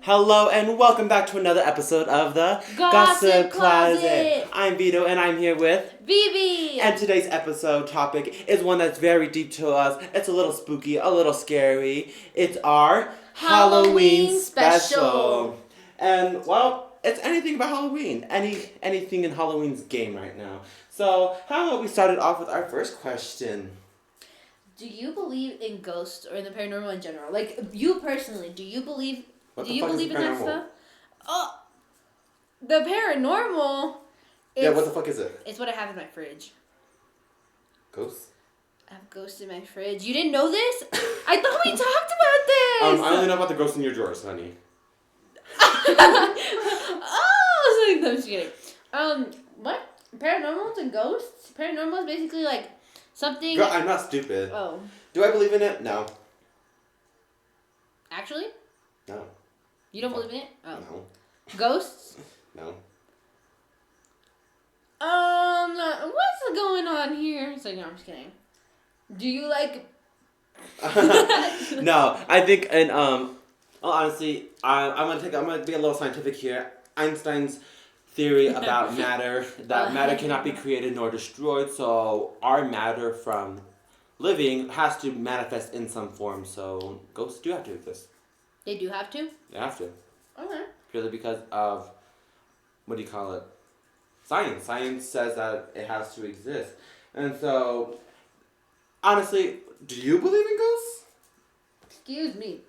Hello and welcome back to another episode of the Gossip Closet. I'm Vito and I'm here with Vivi. And today's episode topic is one that's very deep to us. It's a little spooky, a little scary. It's our Halloween special. And well, it's anything about Halloween. Anything in Halloween's game right now. So how about we started off with our first question? Do you believe in ghosts or in the paranormal in general? Like you personally, do you believe in that stuff? Oh, the paranormal. Yeah, what the fuck is it? It's what I have in my fridge. Ghosts? I have ghosts in my fridge. You didn't know this? I thought we talked about this. I only know about the ghosts in your drawers, honey. Oh, I'm just kidding. What? Paranormals and ghosts? Paranormal is basically like something. Girl, I'm not stupid. Oh. Do I believe in it? No. Actually? No. You don't believe in it? Oh. No. Ghosts? No. What's going on here? So no, I'm just kidding. Do you like? No, I think, and well, honestly, I'm gonna be a little scientific here. Einstein's theory about matter, that matter cannot be created nor destroyed, so our matter from living has to manifest in some form. So ghosts do have to exist. They do have to? They have to. Okay. Purely because of, what do you call it? Science. Science says that it has to exist. And so, honestly, do you believe in ghosts? Excuse me.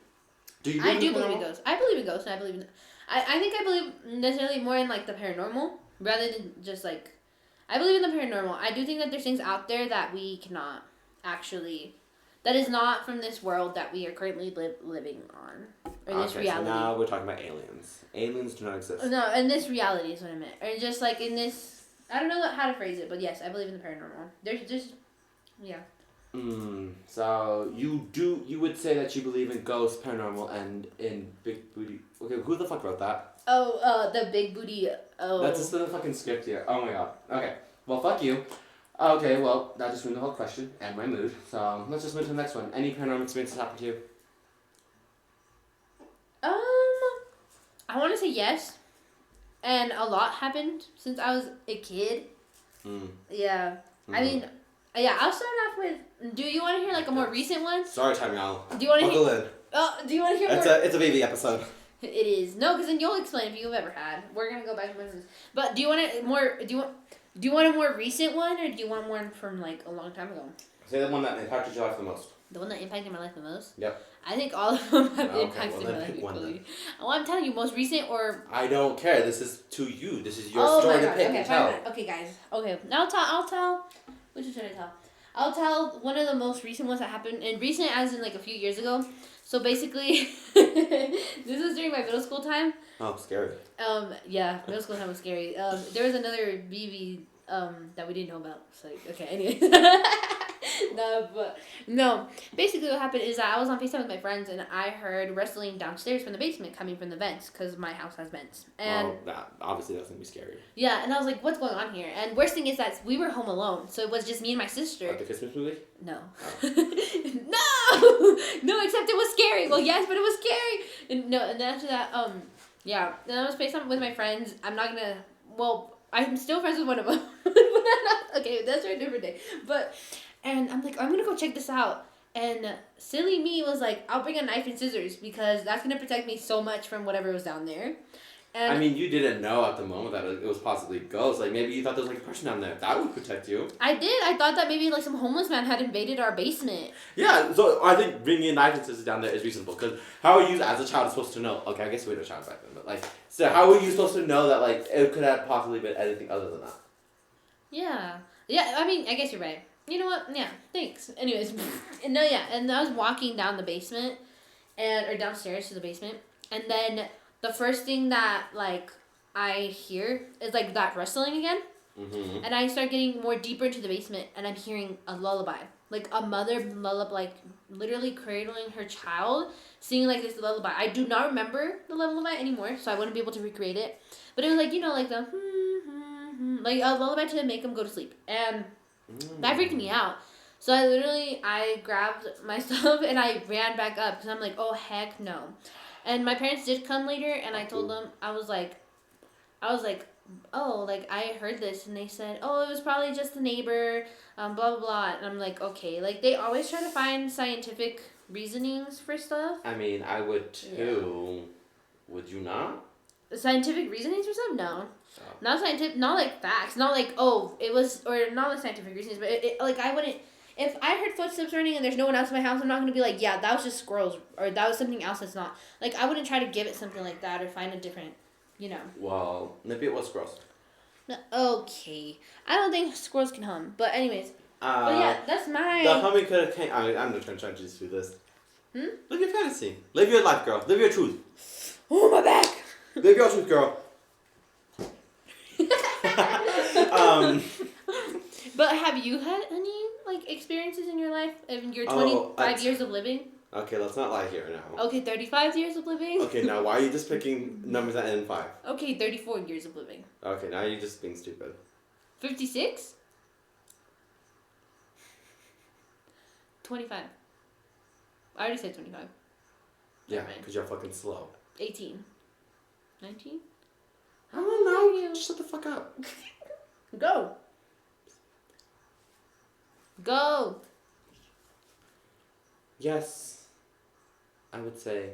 Do you? I do believe in ghosts. I believe in ghosts, and I believe in. I think I believe necessarily more in like the paranormal rather than just like. I believe in the paranormal. I do think that there's things out there that we cannot actually. That is not from this world that we are currently living on. Or this reality. So now we're talking about aliens. Aliens do not exist. No, in this reality is what I meant. Or just like in this. I don't know how to phrase it, but yes, I believe in the paranormal. There's just. Yeah. So you would say that you believe in ghosts, paranormal, and in big booty. Okay, who the fuck wrote that? Oh, the big booty. Oh. That's just the fucking script here. Oh my god. Okay. Well, fuck you. Okay, well, that just ruined the whole question and my mood. So let's just move to the next one. Any paranormal experiences happen to you? I want to say yes, and a lot happened since I was a kid. Yeah. I mean, yeah. I'll start off with. Do you want to hear like a more recent one? Sorry, time out. Do you want to Buckle hear? in. Do you want to hear It's more? a baby episode. It is no, because then you'll explain if you've ever had. We're gonna go back to this. But do you want it more? Do you want a more recent one, or do you want one from like a long time ago? Say the one that impacted your life the most. The one that impacted my life the most? Yep. I think all of them have Okay, impacted well, my life pick one equally. then. Oh, I'm telling you, most recent or. I don't care. This is to you. This is your Oh story my to God. pick Okay, and tell. fine. Okay, guys. Okay, I'll tell. Which one should I tell? I'll tell one of the most recent ones that happened, and recent as in like a few years ago. So basically, this was during my middle school time. Oh, scary. Yeah, middle school time was scary. There was another BB that we didn't know about. So okay, anyway. No. Basically, what happened is that I was on FaceTime with my friends, and I heard wrestling downstairs from the basement coming from the vents, because my house has vents. And obviously that's gonna be scary. yeah, and I was like, "What's going on here?" And worst thing is that we were home alone, so it was just me and my sister. Like the Christmas movie? No. No, except it was scary. Well, yes, but it was scary. And no, and then after that, yeah. Then I was FaceTime with my friends. I'm not gonna. Well, I'm still friends with one of them. Okay, that's for a different day. And I'm like, I'm gonna go check this out. And silly me was like, I'll bring a knife and scissors because that's gonna protect me so much from whatever was down there. And I mean, you didn't know at the moment that it was possibly ghosts. Like, maybe you thought there was like a person down there. That would protect you. I did. I thought that maybe like some homeless man had invaded our basement. Yeah, so I think bringing a knife and scissors down there is reasonable. Because how are you as a child supposed to know? Okay, I guess we were a child back then. But like, so how are you supposed to know that like it could have possibly been anything other than that? Yeah. Yeah, I mean, I guess you're right. You know what? Yeah, thanks. Anyways, and I was walking down the basement, or downstairs to the basement, and then the first thing that, like, I hear is, like, that rustling again, and I start getting more deeper into the basement, and I'm hearing a lullaby. Like, a mother lullaby, like, literally cradling her child, singing, like, this lullaby. I do not remember the lullaby anymore, so I wouldn't be able to recreate it, but it was, like, you know, like, the like, a lullaby to make him go to sleep, and that freaked me out. So I grabbed my stuff and I ran back up because I'm like, oh, heck no. And my parents did come later, and I told them, I was like, oh, like, I heard this, and they said, oh, it was probably just the neighbor, blah, blah, blah. And I'm like, okay. Like, they always try to find scientific reasonings for stuff. I mean, I would too. Yeah. Would you not? Scientific reasonings for stuff? No. Oh. Not scientific, not like facts. Not like, oh, it was, or not like scientific reasons, but like, I wouldn't, if I heard footsteps running and there's no one else in my house, I'm not going to be like, yeah, that was just squirrels, or that was something else that's not. Like, I wouldn't try to give it something like that or find a different, you know. Well, maybe it was squirrels. No, okay. I don't think squirrels can hum, but anyways. But yeah, that's my... The humming could have came... I'm just going to try to just do this. Hmm? Live your fantasy. Live your life, girl. Live your truth. Oh, my back! Live your truth, girl. But have you had any, like, experiences in your life, in your 25 years of living? Okay, let's not lie here now. Okay, 35 years of living? Okay, now why are you just picking numbers that end in 5? Okay, 34 years of living. Okay, now you're just being stupid. 56? 25. I already said 25. Yeah, because you're fucking slow. 18. 19? I don't know. Just shut the fuck up. Go. Go. Yes. I would say.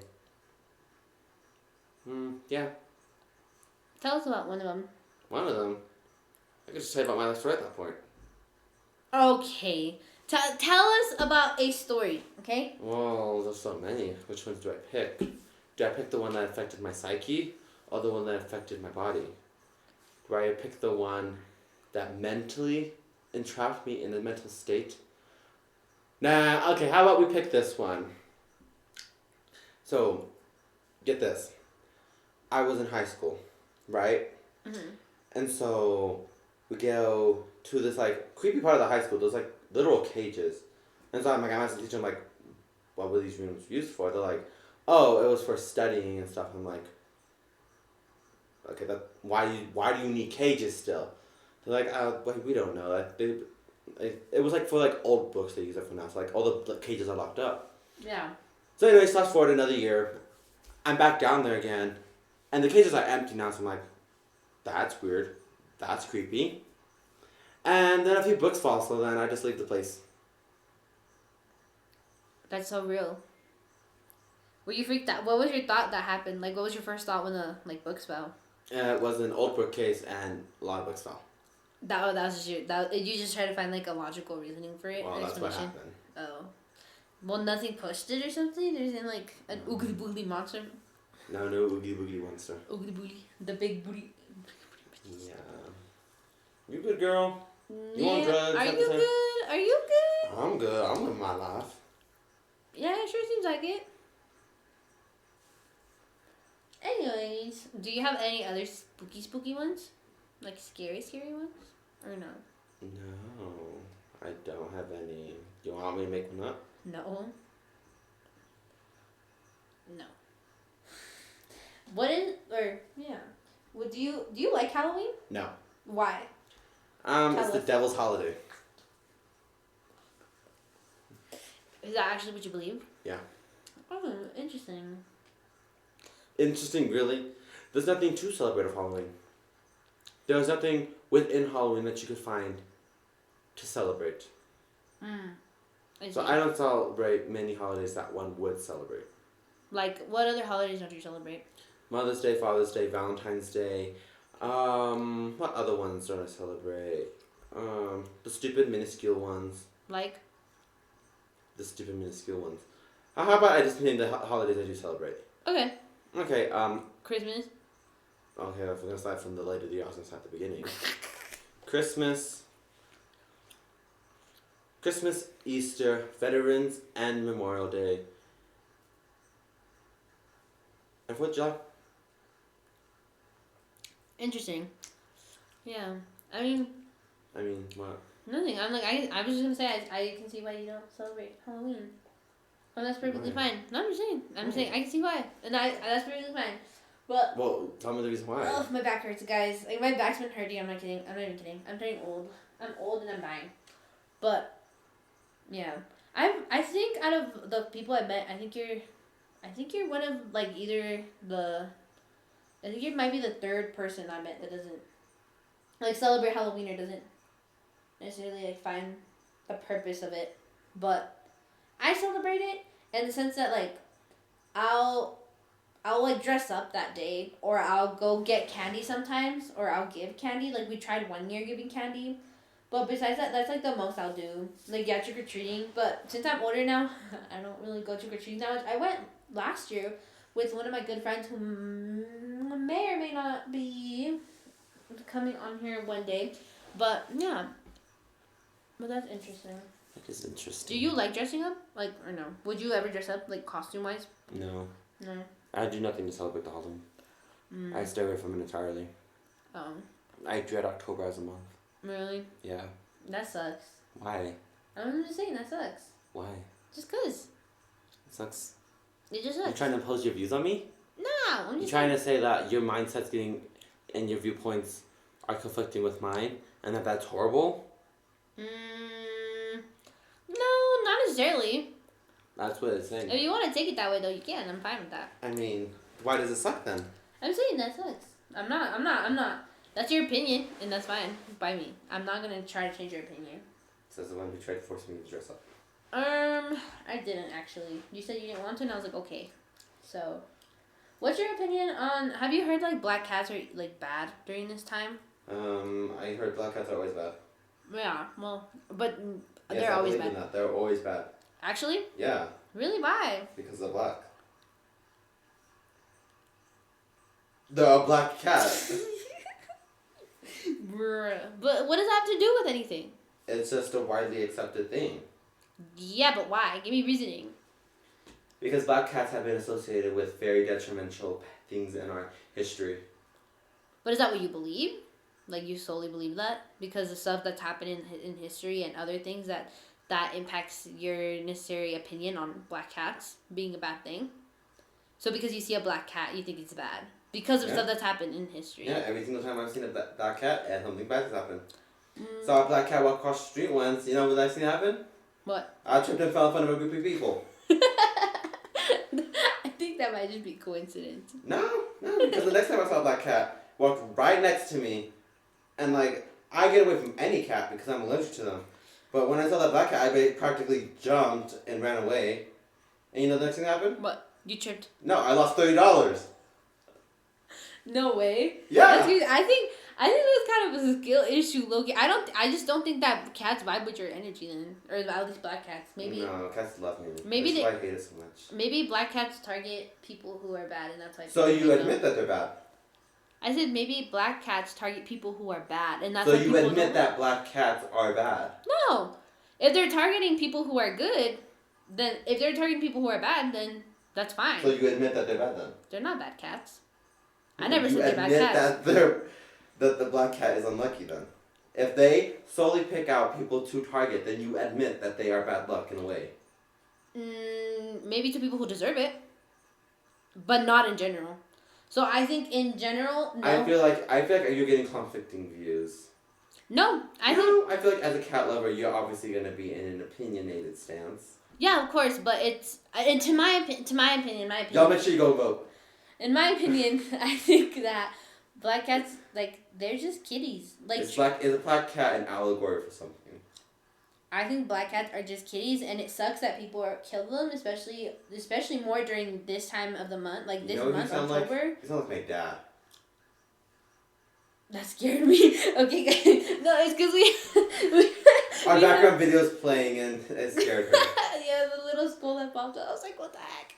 Yeah. Tell us about one of them. One of them? I could just tell you about my life story at that point. Okay. Tell us about a story, okay? Well, there's so many. Which ones do I pick? Do I pick the one that affected my psyche or the one that affected my body? Do I pick the one that mentally entrapped me in a mental state? Nah, okay, how about we pick this one? So, get this. I was in high school, right? Mm-hmm. And so, we go to this, like, creepy part of the high school. There's, like, literal cages. And so I'm like, I'm asking the teacher, I'm like, what were these rooms used for? They're like, oh, it was for studying and stuff. I'm like, okay, why do you need cages still? They're like, well, we don't know. It was like for like old books they use it for now. So like all the cages are locked up. Yeah. So anyways, fast forward another year, I'm back down there again, and the cages are empty now. So I'm like, that's weird, that's creepy. And then a few books fall, so then I just leave the place. That's so real. Were you freaked out? What was your thought that happened? Like, what was your first thought when the books fell? It was an old bookcase, and a lot of books fell. That was just you just try to find like a logical reasoning for it. Well, that's what happened. Oh, well, nothing pushed it or something. There's like an oogly boogly monster. No oogie boogie monster. Oogly boogly, the big booty. Yeah. You good, girl? You want Yeah. drugs? Are you good? Are you good? I'm good. I'm living my life. Yeah, it sure seems like it. Anyways, do you have any other spooky ones? Like scary ones? Or no? No, I don't have any. You want me to make one up? No. No. What is, or, yeah. Well, do you like Halloween? No. Why? It's the devil's holiday. Is that actually what you believe? Yeah. Oh, interesting. Interesting, really? There's nothing to celebrate of Halloween. There's nothing within Halloween that you could find to celebrate. So I don't celebrate many holidays that one would celebrate. Like, what other holidays don't you celebrate? Mother's Day, Father's Day, Valentine's Day. What other ones don't I celebrate? The stupid minuscule ones. Like? The stupid minuscule ones. How about I just name the holidays I do celebrate? Okay. Okay, Christmas. Okay, if we're gonna start from the later the year, I was gonna start at the beginning. Christmas, Easter, Veterans, and Memorial Day. And 4th of July. Interesting. Yeah. I mean, what? nothing. I was just gonna say I can see why you don't celebrate Halloween. Oh, that's perfectly fine. No, I'm just saying. I'm saying I can see why, and that's perfectly fine. But well, tell me the reason why. Oh, my back hurts, guys. Like my back's been hurting. I'm not kidding. I'm not even kidding. I'm turning old. I'm old and I'm dying. But yeah, I think out of the people I met, I think you're I think you're one of like either the. I think you might be the third person I met that doesn't like celebrate Halloween or doesn't necessarily like find the purpose of it, but I celebrate it in the sense that like I'll like dress up that day, or I'll go get candy sometimes, or I'll give candy. Like we tried one year giving candy, but besides that, that's like the most I'll do. Like yeah, trick or treating. But since I'm older now, I don't really go trick or treating that much. I went last year with one of my good friends who may or may not be coming on here one day, but yeah. But that's interesting. That is interesting. Do you like dressing up? Like, or no? Would you ever dress up, like, costume-wise? No. No. I do nothing to celebrate the holiday. I stay away from it entirely. Oh. I dread October as a month. Really? Yeah. That sucks. Why? I'm just saying, that sucks. Why? Just 'cause. It sucks. It just sucks. You trying to impose your views on me? No, I'm You just trying to say that your mindset's getting and your viewpoints are conflicting with mine, and that's horrible? No, not necessarily. That's what it's saying. If you want to take it that way, though, you can. I'm fine with that. I mean, why does it suck then? I'm saying that sucks. I'm not. That's your opinion, and that's fine by me. I'm not gonna try to change your opinion. Says the one who tried to force me to dress up. I didn't actually. You said you didn't want to, and I was like, okay. So, what's your opinion on? Have you heard like black cats are like bad during this time? I heard black cats are always bad. Yeah, well, but Yes, they're I always believe in bad. that. They're always bad. Actually? Yeah. Really? Why? Because they're black. They're a black cat. Bruh. But what does that have to do with anything? It's just a widely accepted thing. Yeah, but why? Give me reasoning. Because black cats have been associated with very detrimental things in our history. But is that what you believe? Like, you solely believe that? Because the stuff that's happened in history and other things that impacts your necessary opinion on black cats being a bad thing? So because you see a black cat, you think it's bad? Because of stuff that's happened in history? Yeah, every single time I've seen a black cat, and something bad has happened. Saw a black cat walk across the street once, you know what I've seen happen? What? I tripped and fell in front of a group of people. I think that might just be coincidence. No, because the next time I saw a black cat, walked right next to me, and like, I get away from any cat because I'm allergic to them. But when I saw that black cat, I practically jumped and ran away. And you know the next thing that happened? What? You tripped? No, I lost $30. No way. Yeah. That's crazy. I think that's kind of a skill issue, Loki. I just don't think that cats vibe with your energy then, or at least black cats. Maybe. No, cats love me. Maybe That's why I hate it so much. Maybe black cats target people who are bad, and that's why. So you admit that they're bad. I said maybe black cats target people who are bad, and that's so why you people admit don't that black cats are bad. No, if they're targeting people who are good, then if they're targeting people who are bad, then that's fine. So you admit that they're bad then? They're not bad cats. I never said they're bad cats. You admit that the black cat is unlucky then. If they solely pick out people to target, then you admit that they are bad luck in a way. Maybe to people who deserve it, but not in general. So I think in general, no. I feel like you're getting conflicting views. No, I feel like as a cat lover, you're obviously gonna be in an opinionated stance. Yeah, of course, but it's to my opinion. Y'all make sure you go vote. In my opinion, I think that black cats, like, they're just kitties. Like, Is a black cat an allegory for something? I think black cats are just kitties, and it sucks that people kill them, especially more during this time of the month, like this month, October. You sound like my dad. That scared me. Okay, guys. No, it's because we Our background video's playing, and it scared her. Yeah, the little skull that popped up. I was like, what the heck?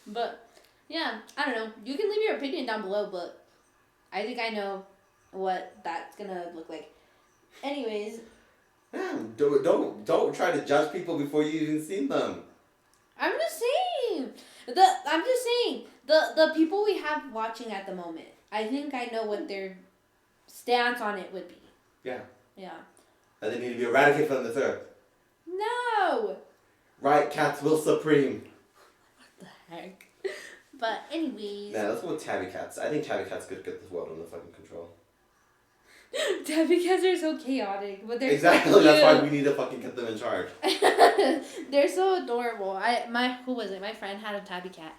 But, yeah, I don't know. You can leave your opinion down below, but I think I know what that's gonna look like. Anyways. Man, don't try to judge people before you even seen them. I'm just saying. The people we have watching at the moment. I think I know what their stance on it would be. Yeah. Yeah. And they need to be eradicated from this earth. No. Right, cats will supreme. What the heck? But anyways. Nah, let's go with tabby cats. I think tabby cats could get this world under fucking control. Tabby cats are so chaotic, but they're exactly. So that's why we need to fucking get them in charge. They're so adorable. My friend had a tabby cat,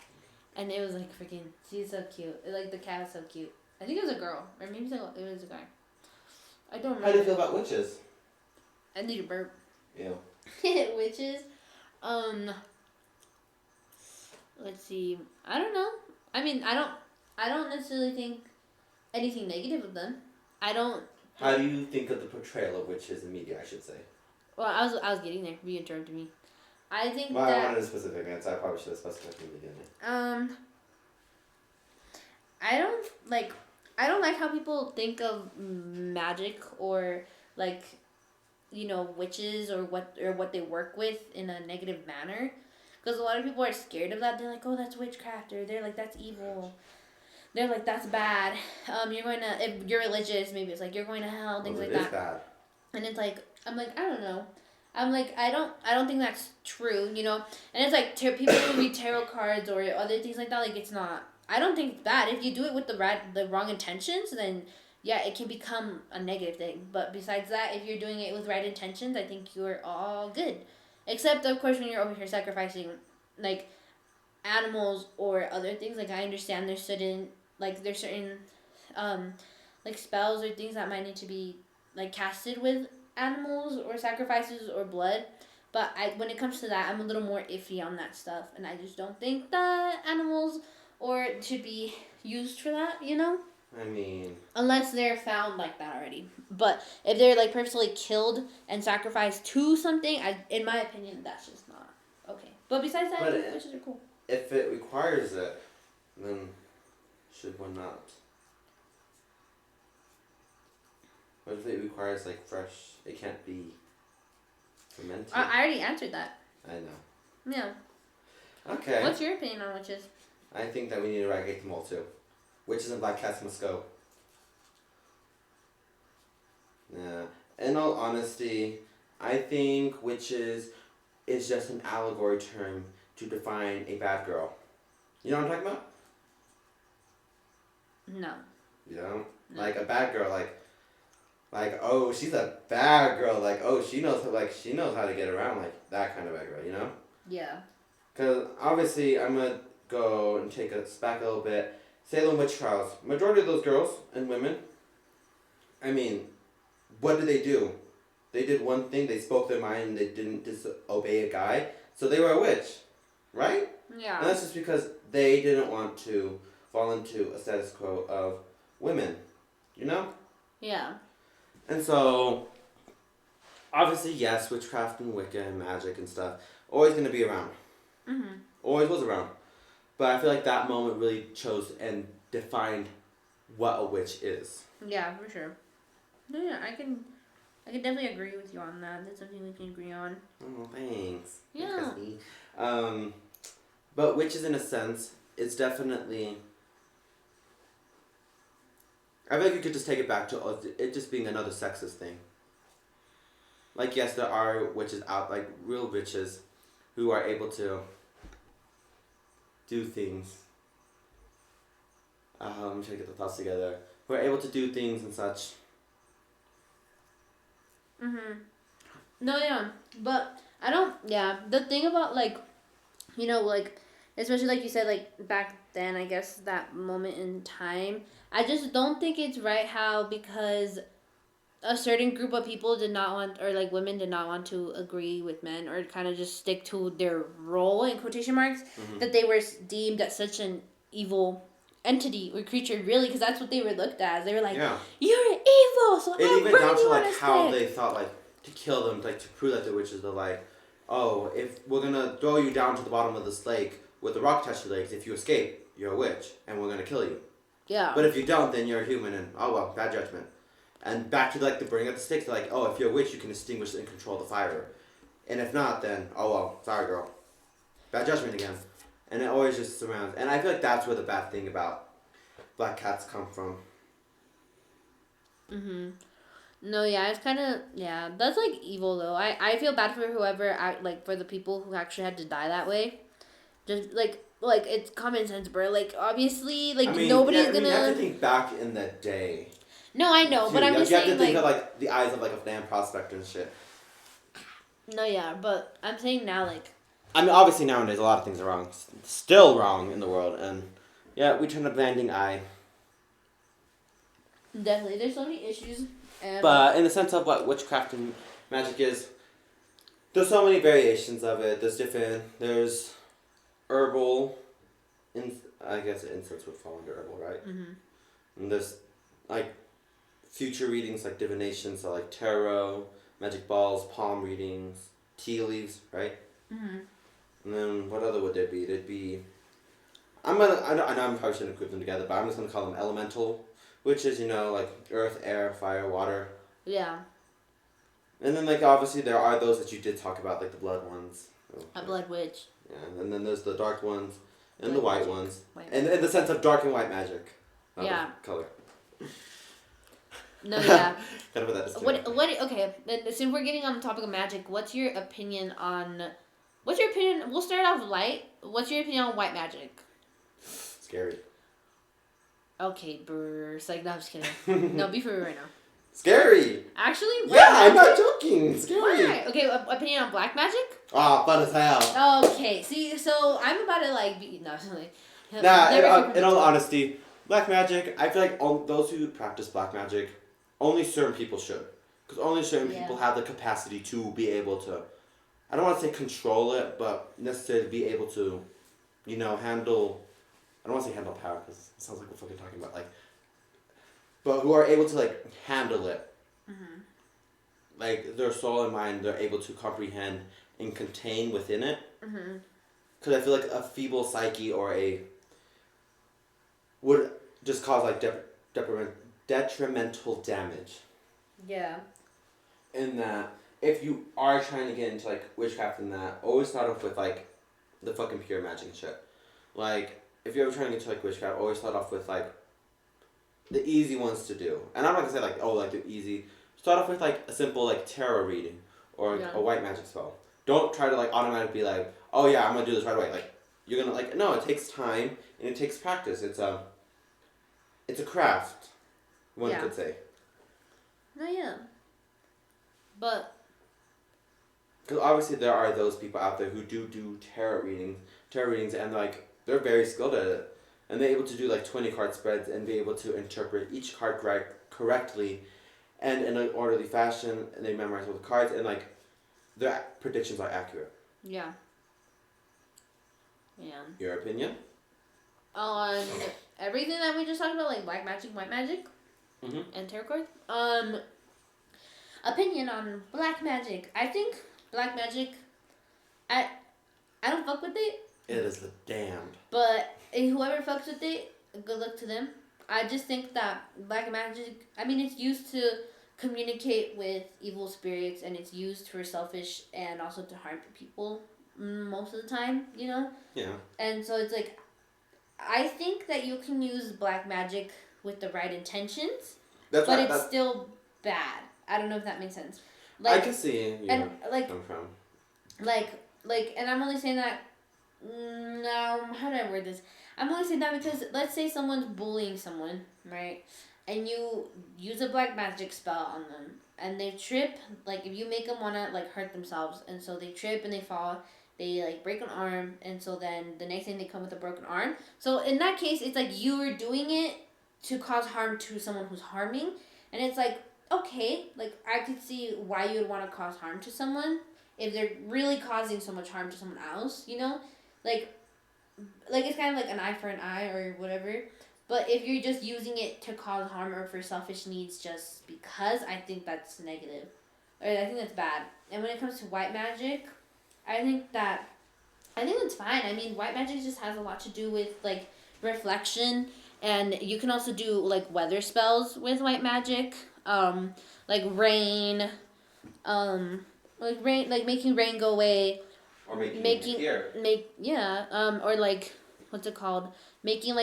And it was like freaking. She's so cute. Like the cat was so cute. I think it was a girl, or maybe it was a guy. I don't remember. How do you feel about witches? I need a burp. Ew. Witches. Let's see. I don't know. I mean, I don't necessarily think anything negative of them. I don't. How do you think of the portrayal of witches in media? I should say. Well, I was getting there. You interrupted me. I think well, that. I wanted a specific answer. I probably should have specified in the beginning. I don't like how people think of magic or like, witches or what they work with in a negative manner, because a lot of people are scared of that. They're like, oh, that's witchcraft, or they're like, that's evil. They're like, that's bad. You're going to, if you're religious, maybe it's like you're going to hell, things like that. It is bad. And it's like, I'm like, I don't know. I'm like, I don't think that's true, And it's like, people who read tarot cards or other things like that, like, it's not, I don't think it's bad. If you do it with the wrong intentions, then yeah, it can become a negative thing. But besides that, if you're doing it with right intentions, I think you're all good. Except, of course, when you're over here sacrificing, like, animals or other things. Like, I understand there's certain, like, spells or things that might need to be, like, casted with animals or sacrifices or blood. But when it comes to that, I'm a little more iffy on that stuff. And I just don't think that animals should be used for that, I mean... Unless they're found like that already. But if they're, like, purposely killed and sacrificed to something, in my opinion, that's just not okay. But besides that, I think witches are cool. If it requires it, then should one not? What if it requires, like, fresh... It can't be fermented? I already answered that. I know. Yeah. Okay. What's your opinion on witches? I think that we need to eradicate them all, too. Witches and black cats must go. Yeah. In all honesty, I think witches is just an allegory term to define a bad girl. You know what I'm talking about? No. You don't? No. Like a bad girl, like, oh, she's a bad girl. Like, oh, she knows how to get around. Like, that kind of bad girl, Yeah. Because, obviously, I'm going to go and take us back a little bit. Salem witch trials. Majority of those girls and women, I mean, what did they do? They did one thing. They spoke their mind and they didn't disobey a guy. So they were a witch. Right? Yeah. And that's just because they didn't want to fall into a status quo of women. Yeah. And so, obviously, yes, witchcraft and Wicca and magic and stuff, always going to be around. Mm-hmm. Always was around. But I feel like that moment really chose and defined what a witch is. Yeah, for sure. No, yeah, I can definitely agree with you on that. That's something we can agree on. Oh, thanks. Yeah. But witches, in a sense, it's definitely... I feel like you could just take it back to it just being another sexist thing. Like, yes, there are witches out, like, real witches who are able to do things. I'm trying to get the thoughts together. Who are able to do things and such. Mm-hmm. No, yeah. But I don't... Yeah. The thing about, like... like... Especially like you said, like, back then, I guess, that moment in time... I just don't think it's right how, because a certain group of people did not want, or like women did not want to agree with men or kind of just stick to their role, in quotation marks, that they were deemed as such an evil entity or creature, really, because that's what they were looked at. They were like, you're evil, so it even down to like how they thought, like, to kill them, like, to prove that they're witches. They're like, oh, if we're going to throw you down to the bottom of this lake with a rock attached to your legs, if you escape, you're a witch, and we're going to kill you. Yeah. But if you don't, then you're a human, and oh well, bad judgment. And back to like the bring up the sticks, like, oh, if you're a witch, you can extinguish and control the fire. And if not, then oh well, sorry girl. Bad judgment again. And it always just surrounds. And I feel like that's where the bad thing about black cats come from. Mhm. No, yeah, it's kind of, yeah, that's like evil though. I feel bad for whoever, for the people who actually had to die that way. Just like it's common sense, bro. Like, obviously, like, nobody's gonna... you have to think back in the day. No, I know, but I'm just saying, you have to think of, like, the eyes of, like, a damn prospector and shit. No, yeah, but I'm saying now, like, I mean, obviously nowadays a lot of things are wrong, still wrong in the world, and yeah, we turn a blinding eye. Definitely, there's so many issues. But in the sense of what witchcraft and magic is, there's so many variations of it. There's herbal, I guess incense would fall under herbal, right? Mm-hmm. And there's like future readings like divination, so like tarot, magic balls, palm readings, tea leaves, right? Mm-hmm. And then what other would there be? There'd be, I know I'm probably shouldn't group them together, but I'm just gonna call them elemental, which is like earth, air, fire, water. Yeah. And then like obviously there are those that you did talk about, like the blood ones. A blood witch. Yeah, and then there's the dark ones and Blood the white magic. ones, White and in the sense of dark and white magic. Not Yeah. the color. No, yeah. Gotta put that disclaimer. Okay, since we're getting on the topic of magic, what's your opinion, we'll start off light. What's your opinion on white magic? Scary. Okay, brr. It's like, no, I'm just kidding. No, be for real right now. Scary! Actually, Yeah, I'm not joking. Scary. Why? Okay, opinion on black magic? Ah, fun as hell. Okay, see, so I'm about to like be, no, like, Nah, in all honesty, black magic, I feel like those who practice black magic, only certain people should. Because only certain people have the capacity to be able to, I don't want to say control it, but necessarily be able to, handle, I don't want to say handle power because it sounds like we're fucking talking about, like, but who are able to, like, handle it. Mm-hmm. Like, their soul and mind, they're able to comprehend and contain within it. Mm-hmm. Because I feel like a feeble psyche or would just cause, like, detrimental damage. Yeah. In that, if you are trying to get into, like, witchcraft and that, always start off with, like, the fucking pure magic and shit. Like, if you're ever trying to get into, like, witchcraft, always start off with, like, the easy ones to do. And I'm not gonna say, like, oh, like, the easy. Start off with, like, a simple, like, tarot reading or a white magic spell. Don't try to, like, automatically be like, oh, yeah, I'm gonna do this right away. Like, you're gonna, like, no, it takes time and it takes practice. It's a craft, one could say. No, yeah. But because obviously there are those people out there who do tarot readings, and like they're very skilled at it, and they're able to do like 20 card spreads and be able to interpret each card correctly, and in an orderly fashion, and they memorize all the cards, and like their predictions are accurate. Yeah. Yeah. Your opinion? On everything that we just talked about, like black magic, white magic, and tarot cards. Opinion on black magic. I think black magic, I don't fuck with it. It is the damned. But whoever fucks with it, good luck to them. I just think that black magic, I mean, it's used to communicate with evil spirits, and it's used for selfish and also to harm people most of the time, Yeah. And so it's like, I think that you can use black magic with the right intentions, it's still bad. I don't know if that makes sense. Like, I can see come from. And I'm only saying that. No, how do I word this? I'm only saying that because let's say someone's bullying someone, right? And you use a black magic spell on them, and they trip. Like if you make them wanna like hurt themselves, and so they trip and they fall. They like break an arm, and so then the next thing they come with a broken arm. So in that case, it's like you are doing it to cause harm to someone who's harming, and it's like. Okay, like I could see why you would want to cause harm to someone if they're really causing so much harm to someone else, like it's kind of like an eye for an eye or whatever. But if you're just using it to cause harm or for selfish needs just because, I think that's negative, or I think that's bad. And when it comes to white magic, I think that's fine. I mean, white magic just has a lot to do with like reflection, and you can also do like weather spells with white magic. Like rain, like making rain go away, or making or like what's it called? Making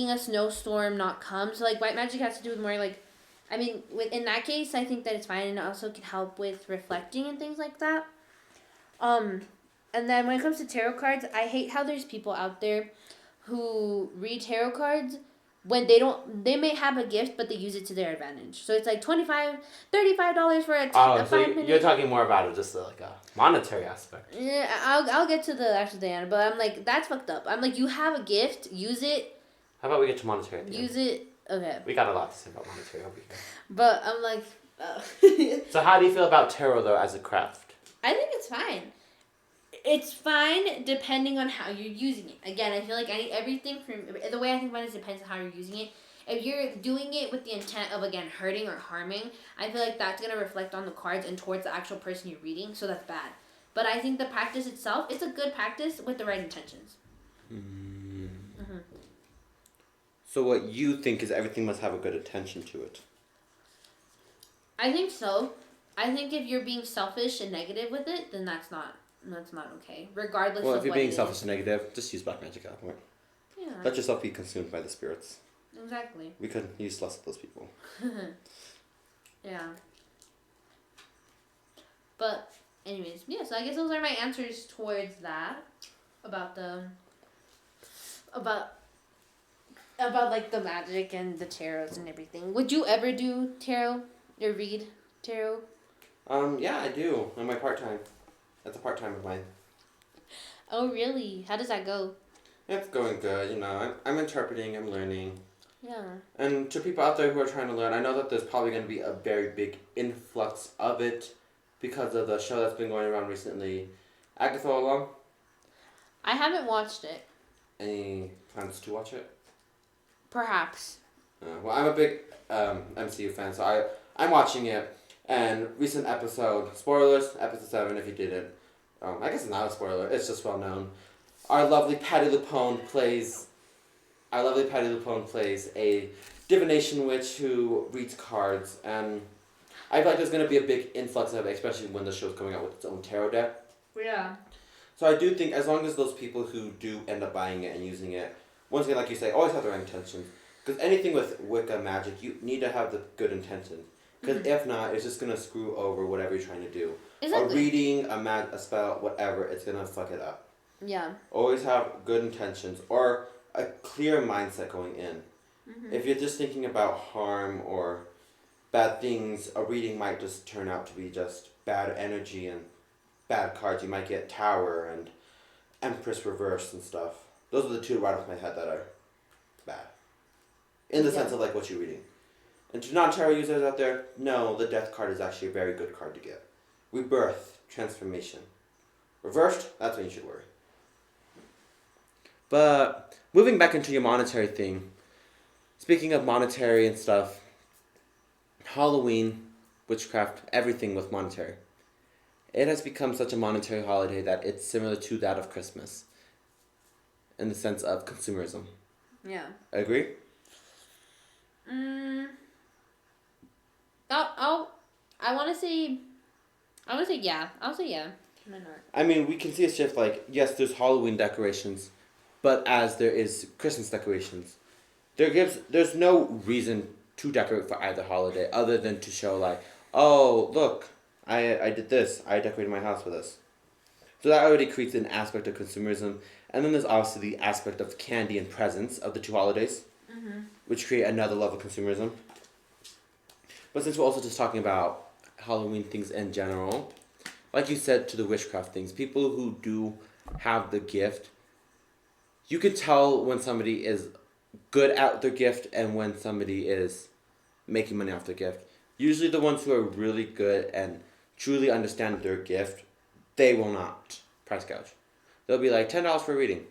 a snowstorm not come. So like white magic has to do with more like, I mean, in that case, I think that it's fine, and it also can help with reflecting and things like that. And then when it comes to tarot cards, I hate how there's people out there who read tarot cards when they may have a gift, but they use it to their advantage. So it's like $35 for a Oh, so 5 minute. you're talking more about it, just like a monetary aspect. Yeah, I'll get to the actual thing, but I'm like, that's fucked up. I'm like, you have a gift, use it. How about we get to monetary? Use it. Okay. We got a lot to say about monetary over here. But I'm like. So how do you feel about tarot though as a craft? I think it's fine. It's fine depending on how you're using it. Again, I feel like everything from the way I think about it depends on how you're using it. If you're doing it with the intent of, again, hurting or harming, I feel like that's going to reflect on the cards and towards the actual person you're reading, so that's bad. But I think the practice itself, it's a good practice with the right intentions. Mm-hmm. So what you think is everything must have a good intention to it? I think so. I think if you're being selfish and negative with it, then that's not okay. Regardless of what. Well, if you're being selfish and negative, just use black magic at that point. Yeah. Let yourself be consumed by the spirits. Exactly. We could use less of those people. Yeah. But anyways, yeah, so I guess those are my answers towards that. About like the magic and the tarots and everything. Would you ever do tarot or read tarot? Yeah, I do. On my part-time. That's a part-time of mine. Oh, really? How does that go? It's going good, you know. I'm interpreting, I'm learning. Yeah. And to people out there who are trying to learn, I know that there's probably going to be a very big influx of it because of the show that's been going around recently. Agatha along? I haven't watched it. Any plans to watch it? Perhaps. Well, I'm a big MCU fan, so I'm watching it. And recent episode, spoilers, episode 7 if you didn't. I guess it's not a spoiler, it's just well known. Our lovely Patti LuPone plays a divination witch who reads cards, and I feel like there's going to be a big influx of it, especially when the show's coming out with its own tarot deck. Yeah. So I do think as long as those people who do end up buying it and using it, once again, like you say, always have the right intentions. Because anything with Wicca magic, you need to have the good intention. Because if not, it's just going to screw over whatever you're trying to do. Exactly. A reading, a spell, whatever, it's going to fuck it up. Yeah. Always have good intentions or a clear mindset going in. Mm-hmm. If you're just thinking about harm or bad things, a reading might just turn out to be just bad energy and bad cards. You might get Tower and Empress reversed and stuff. Those are the two right off my head that are bad. In the sense of like what you're reading. And to non-tarot users out there, no, the Death card is actually a very good card to get. Rebirth, transformation. Reversed, that's when you should worry. But moving back into your monetary thing, speaking of monetary and stuff, Halloween, witchcraft, everything with monetary. It has become such a monetary holiday that it's similar to that of Christmas in the sense of consumerism. Yeah. Agree? I want to say yeah. I'll say yeah. Why not? I mean, we can see a shift like, yes, there's Halloween decorations, but as there is Christmas decorations, there's no reason to decorate for either holiday other than to show like, oh, look, I did this. I decorated my house with this. So that already creates an aspect of consumerism. And then there's obviously the aspect of candy and presents of the two holidays, which create another level of consumerism. But since we're also just talking about Halloween things in general, like you said to the witchcraft things, people who do have the gift, you can tell when somebody is good at their gift and when somebody is making money off their gift. Usually the ones who are really good and truly understand their gift, they will not price gouge. They'll be like $10 for a reading.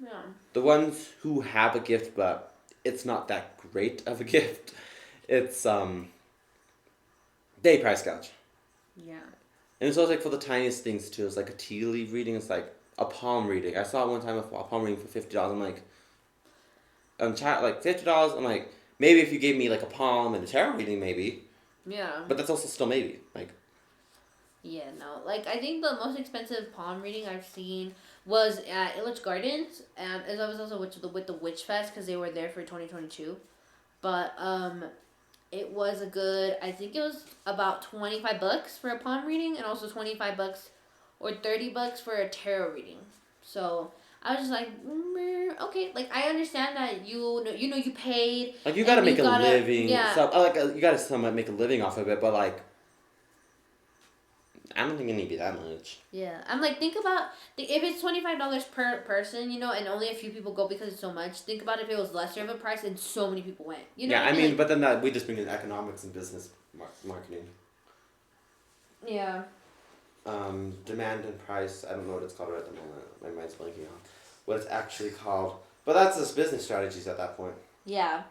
Yeah. The ones who have a gift but it's not that great of a gift, it's they price gouge. Yeah. And it's also like for the tiniest things too. It's like a tea leaf reading. It's like a palm reading. I saw it one time a palm reading for $50. I'm like, like $50. I'm like, maybe if you gave me like a palm and a tarot reading, maybe. Yeah. But that's also still maybe like. Yeah, no. Like, I think the most expensive palm reading I've seen was at Illich Gardens, and as I was also with the Witch Fest because they were there for 2022. But it was a good. I think it was about $25 for a palm reading, and also $25 or $30 for a tarot reading. So I was just like, okay, like I understand that you paid. Like you gotta make a living. Yeah. So you gotta somewhat make a living off of it, but like, I don't think it need to be that much. Yeah, I'm like, think about if it's $25 per person, and only a few people go because it's so much. Think about if it was lesser of a price and so many people went. Yeah, I mean, but then we just bring in economics and business marketing. Yeah. Demand and price. I don't know what it's called right at the moment. My mind's blanking on what it's actually called. But that's just business strategies at that point. Yeah.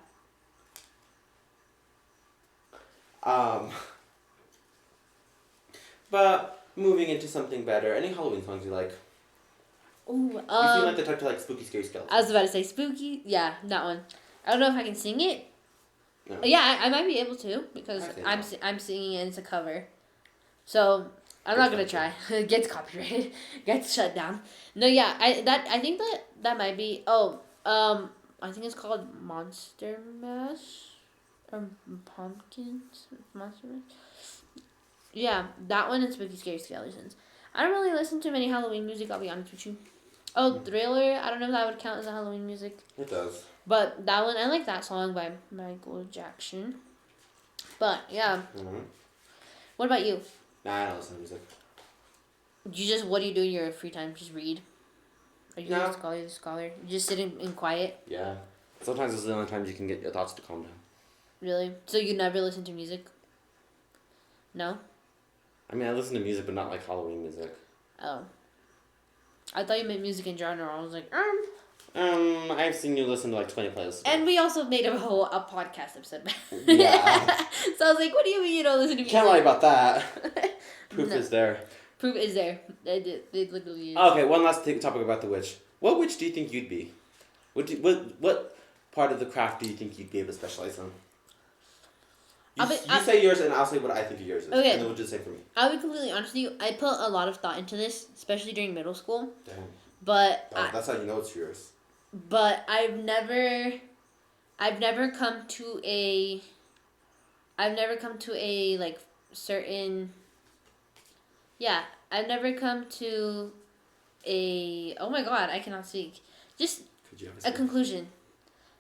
But moving into something better. Any Halloween songs you like? Ooh, You seem like the type to like spooky, scary skeletons. I was about to say spooky. Yeah, that one. I don't know if I can sing it. No. Yeah, I might be able to because I'm singing and it's a cover. So I'm not gonna try. It gets copyrighted. Gets shut down. No, yeah, I think that might be. I think it's called Monster Mash or Pumpkins Monster Mash. Yeah, that one and Spooky Scary Skeletons. I don't really listen to many Halloween music. I'll be honest with you. Oh, Thriller. I don't know if that would count as a Halloween music. It does. But that one, I like that song by Michael Jackson. But yeah. Mm-hmm. What about you? Nah, I don't listen to music. What do you do in your free time? Just read? Are you No. a scholar? You just sit in quiet? Yeah. Sometimes it's the only time you can get your thoughts to calm down. Really? So you never listen to music? No? I mean, I listen to music, but not like Halloween music. Oh. I thought you meant music in general. I was like, I've seen you listen to like 20 playlists. And we also made a podcast episode. Yeah. So I was like, what do you mean you don't listen to music? Can't lie about that. Proof is there. Proof is there. They literally is. Okay, one last topic about the witch. What witch do you think you'd be? What part of the craft do you think you'd be able to specialize in? You say yours and I'll say what I think of yours is. Okay. And then we'll do the same for me. I'll be completely honest with you. I put a lot of thought into this, especially during middle school. Damn. But That's how you know it's yours. But I've never come to a like certain. Yeah, I've never come to a. Oh my God, I cannot speak. Just a conclusion.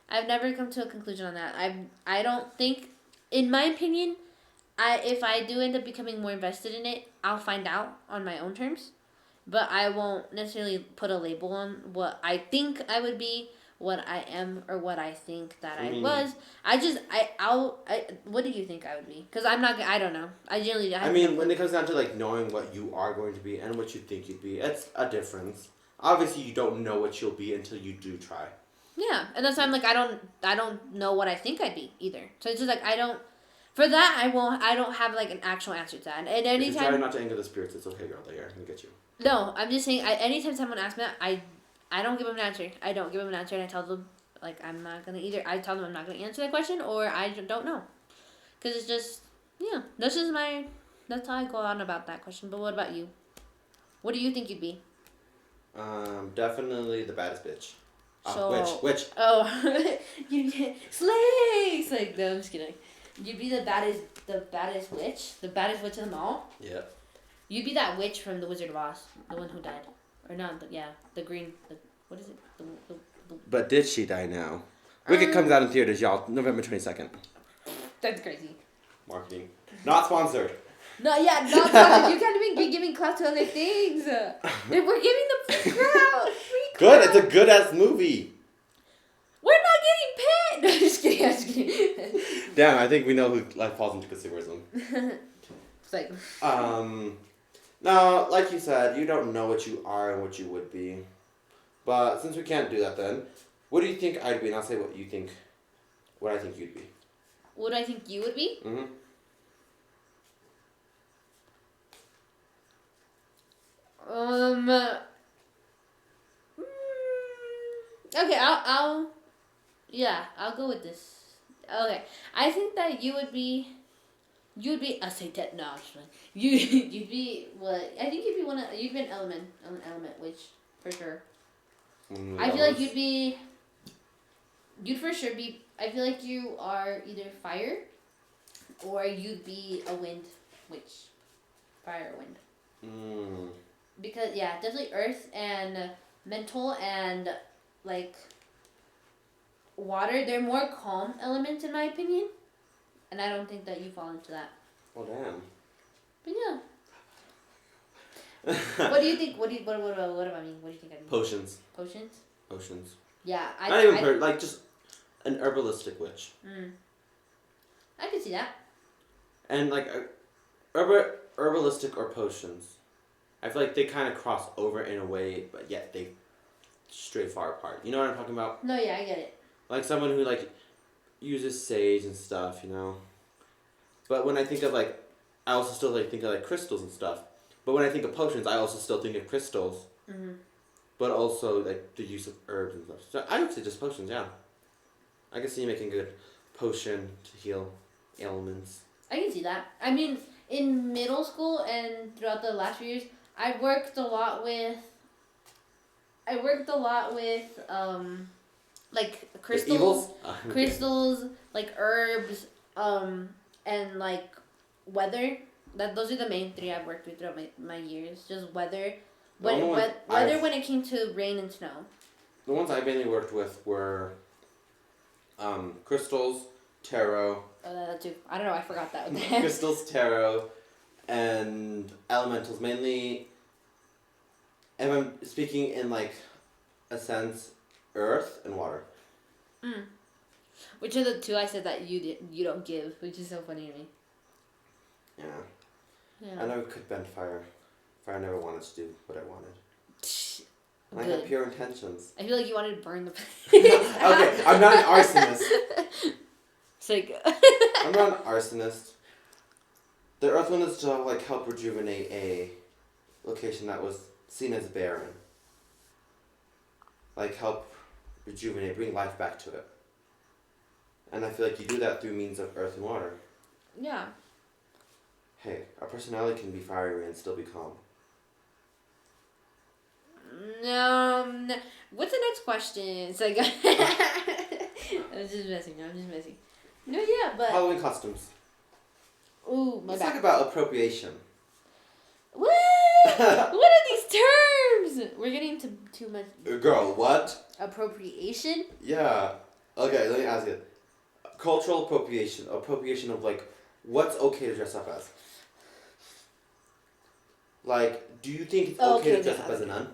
I've never come to a conclusion on that. I don't think, in my opinion, if I do end up becoming more invested in it, I'll find out on my own terms. But I won't necessarily put a label on what I think I would be, what I am, or what I think that I was. What do you think I would be? Because I don't know. I mean, when it comes down to like knowing what you are going to be and what you think you'd be, it's a difference. Obviously, you don't know what you'll be until you do try. Yeah, and that's why I'm like, I don't know what I think I'd be either. So it's just like, for that, I don't have like an actual answer to that. And anytime. If you try not to anger the spirits, it's okay, girl. They are gonna get you. No, I'm just saying. Anytime someone asks me that, I don't give them an answer. I don't give them an answer, and I tell them like I'm not gonna either. I tell them I'm not gonna answer that question, or I don't know, because it's just That's how I go on about that question. But what about you? What do you think you'd be? Definitely the baddest bitch. Witch. Oh, you get Slay. Like no, I'm just kidding. You'd be the baddest witch, the baddest witch of them all. Yeah. You'd be that witch from The Wizard of Oz, the one who died, or not? The green. What is it? The But did she die now? Wicked comes out in theaters, y'all, November 22nd. That's crazy. Marketing. Not sponsored. No, yeah, not sponsored. You can't even be giving clout to other things. We're giving the free clout. Good, it's a good ass movie. We're not getting paid. No, I'm just kidding. Damn, I think we know who like falls into consumerism. It's like. No, like you said, you don't know what you are and what you would be. But since we can't do that, then what do you think I'd be? And I'll say what I think you'd be. What I think you would be? Mm-hmm. Okay, I'll go with this. Okay, I think that you'd be a Satan. No, actually, you'd be what? I think you'd be an element witch for sure. I feel like you'd for sure be. I feel like you are either fire, or you'd be a wind witch, fire or wind. Because definitely earth and mental and like water, they're more calm elements in my opinion, and I don't think that you fall into that. Well, damn. But yeah. What do you think? What do I mean? What do you think I mean? Potions. Potions? Potions. Yeah, Not even like just an herbalistic witch. I could see that. And like herbalistic or potions, I feel like they kind of cross over in a way, but yet they stray far apart. You know what I'm talking about? No, yeah, I get it. Like someone who like uses sage and stuff, you know. But when I think of like, I also still like think of like crystals and stuff. But when I think of potions, I also still think of crystals. But also like the use of herbs and stuff. So I would say just potions, yeah. I can see you making a good potion to heal ailments. I can see that. I mean, in middle school and throughout the last few years, I worked a lot with like crystals, crystals, like herbs, and like weather. Those are the main three I've worked with throughout my years. Just weather, weather when it came to rain and snow. The ones I mainly worked with were crystals, tarot. Oh, that too. I don't know. I forgot that. Crystals, tarot, and elementals. Mainly, and I'm speaking in like a sense, earth and water. Which are the two I said that you don't give, which is so funny to me. Yeah. I never could bend fire. Fire never wanted to do what I wanted. And I had pure intentions. I feel like you wanted to burn the Okay, I'm not an arsonist. It's like I'm not an arsonist. The earth wanted to like help rejuvenate a location that was seen as barren. Like help rejuvenate, bring life back to it. And I feel like you do that through means of earth and water. Yeah. Hey, our personality can be fiery and still be calm. What's the next question? It's like I'm just messing. No, yeah, but Halloween costumes. Ooh, my Let's bad. talk about appropriation. What? What are these terms? We're getting into too much. Girl, what? Appropriation? Yeah. Okay, let me ask you. Cultural appropriation. Appropriation of like, what's okay to dress up as? Like, do you think it's okay to dress up as a nun?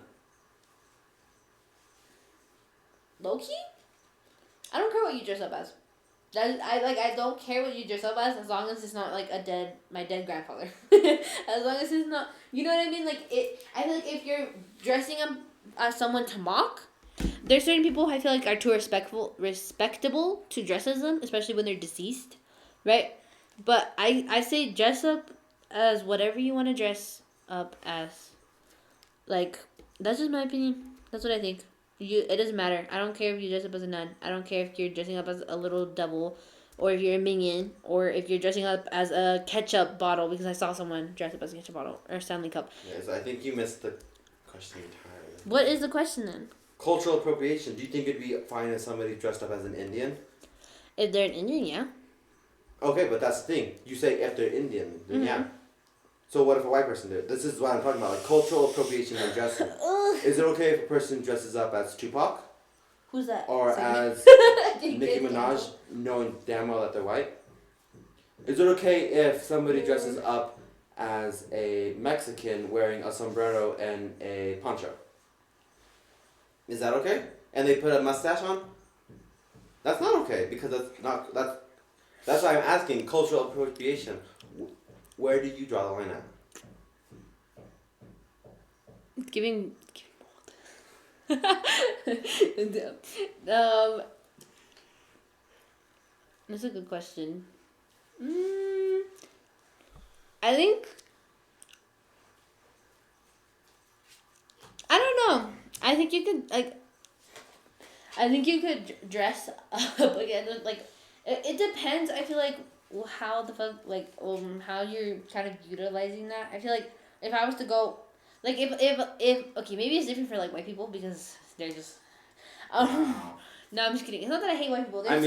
Low-key? I don't care what you dress up as. I don't care what you dress up as long as it's not like my dead grandfather. As long as it's not, you know what I mean? Like I feel like if you're dressing up as someone to mock, there's certain people I feel like are too respectable to dress as them, especially when they're deceased, right? But I say dress up as whatever you want to dress up as. Like, that's just my opinion. That's what I think. It doesn't matter. I don't care if you dress up as a nun. I don't care if you're dressing up as a little devil, or if you're a minion, or if you're dressing up as a ketchup bottle, because I saw someone dress up as a ketchup bottle or a Stanley Cup. Yes, I think you missed the question entirely. What is the question then? Cultural appropriation. Do you think it'd be fine if somebody dressed up as an Indian? If they're an Indian, yeah. Okay, but that's the thing. You say if they're Indian, then yeah. So what if a white person did? This is what I'm talking about, like cultural appropriation in dressing. Is it okay if a person dresses up as Tupac? Who's that? Or as Nicki Minaj, knowing damn well that they're white? Is it okay if somebody dresses up as a Mexican wearing a sombrero and a poncho? Is that okay? And they put a mustache on? That's not okay, because that's why I'm asking cultural appropriation. Where do you draw the line at? It's giving mold. That's a good question. I think I don't know. I think you could dress up again. Like it depends. I feel like how the fuck how you're kind of utilizing that. I feel like if I was to go, like if okay, maybe it's different for like white people because they're just no, I'm just kidding. It's not that I hate white people. Do you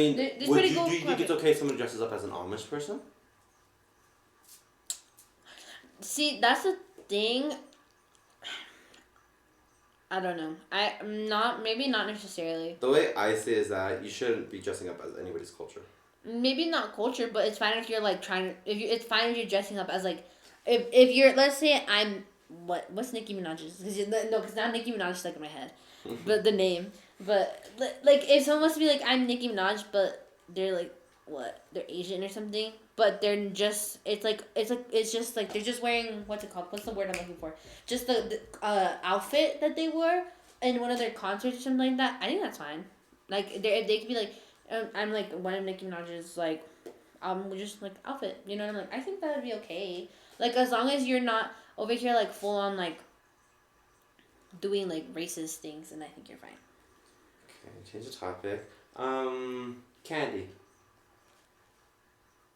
think it's okay if someone dresses up as an Amish person? See, that's the thing. I don't know. Maybe not necessarily. The way I see it is that you shouldn't be dressing up as anybody's culture. Maybe not culture, but it's fine if you're like it's fine if you're dressing up as like, if you're, let's say I'm, what's Nicki Minaj's? Because now Nicki Minaj is stuck in my head, but the name. But like if someone wants to be like, I'm Nicki Minaj, but they're like, they're Asian or something, but they're just, it's just like they're just wearing, what's it called? What's the word I'm looking for? Just the outfit that they wore in one of their concerts or something like that. I think that's fine. Like they could be like, I'm like one of Nicki Minaj's like, just like outfit. You know what I'm like? I think that would be okay. Like as long as you're not over here like full on like doing like racist things, and I think you're fine. Okay, change the topic. Candy.